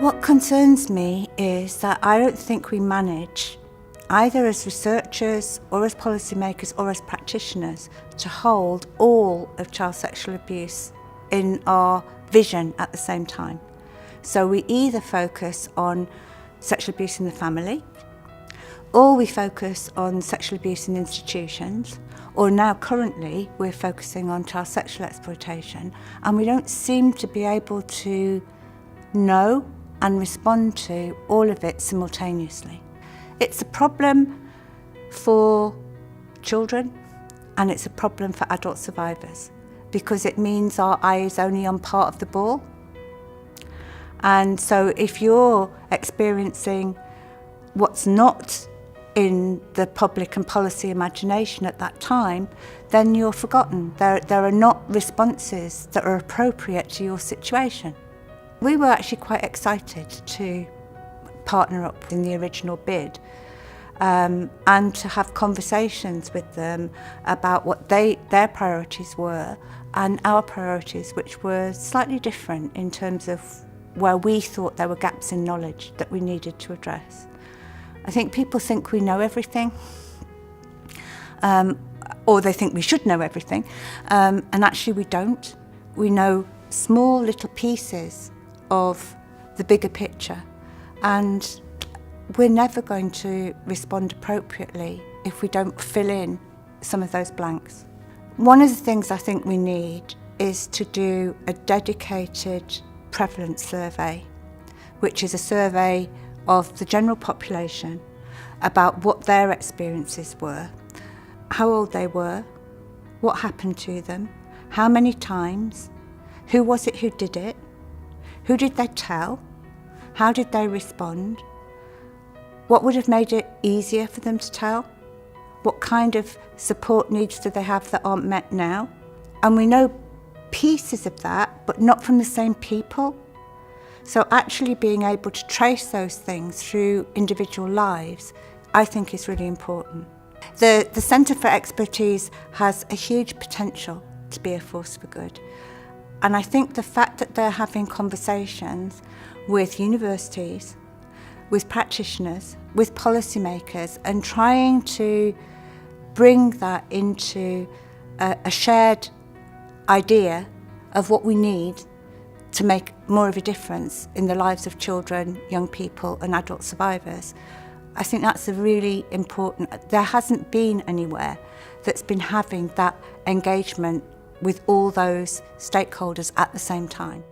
What concerns me is that I don't think we manage, either as researchers or as policymakers or as practitioners, to hold all of child sexual abuse in our vision at the same time. So we either focus on sexual abuse in the family, or we focus on sexual abuse in institutions, or now currently we're focusing on child sexual exploitation, and we don't seem to be able to know and respond to all of it simultaneously. It's a problem for children and it's a problem for adult survivors because it means our eye is only on part of the ball. And so if you're experiencing what's not in the public and policy imagination at that time, then you're forgotten. There are not responses that are appropriate to your situation. We were actually quite excited to partner up in the original bid and to have conversations with them about what their priorities were and our priorities, which were slightly different in terms of where we thought there were gaps in knowledge that we needed to address. I think people think we know everything, or they think we should know everything, and actually we don't. We know small little pieces of the bigger picture, and we're never going to respond appropriately if we don't fill in some of those blanks. One of the things I think we need is to do a dedicated prevalence survey, which is a survey of the general population about what their experiences were, how old they were, what happened to them, how many times, who was it who did it, who did they tell, how did they respond, what would have made it easier for them to tell, what kind of support needs do they have that aren't met now. And we know pieces of that, but not from the same people. So actually being able to trace those things through individual lives, I think is really important. The Centre for Expertise has a huge potential to be a force for good. And I think the fact that they're having conversations with universities, with practitioners, with policymakers, and trying to bring that into a shared idea of what we need to make more of a difference in the lives of children, young people and adult survivors. I think that's a really important. There hasn't been anywhere that's been having that engagement with all those stakeholders at the same time.